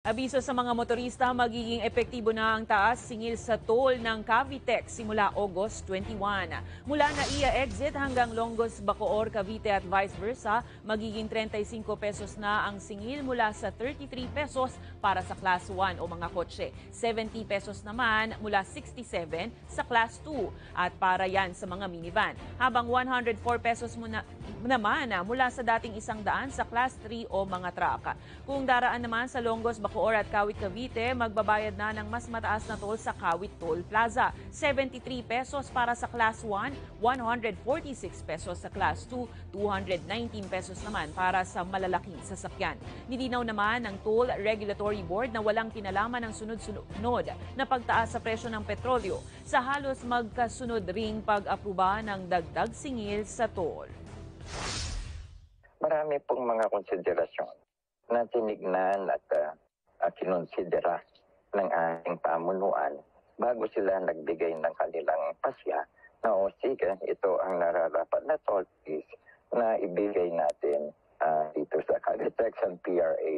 Abiso sa mga motorista, magiging epektibo na ang taas singil sa toll ng Cavite simula August 21. Mula na NAIA exit hanggang Longos, Bacoor, Cavite at vice versa, magiging 35 pesos na ang singil mula sa 33 pesos para sa Class 1 o mga kotse. 70 pesos naman mula 67 sa Class 2 at para yan sa mga minivan. Habang 104 pesos naman mula sa dating 100 sa Class 3 o mga truck. Kung daraan naman sa Longos, Bacoor at Kawit, Cavite, magbabayad na ng mas mataas na toll sa Kawit Toll Plaza. 73 pesos para sa Class 1, 146 pesos sa Class 2, 219 pesos naman para sa malalaking sasakyan. Nilinaw naman ng Toll Regulatory Board na walang kinalaman ng sunod-sunod na pagtaas sa presyo ng petrolyo sa halos magkasunod ring pag-aproba ng dagdag singil sa toll. Marami pong mga konsiderasyon na tinignan at kinonsidera ng ating pamunuan bago sila nagbigay ng kanilang pasya na sige, ito ang nararapat na toll fees na ibigay natin dito sa Cavite and PRA.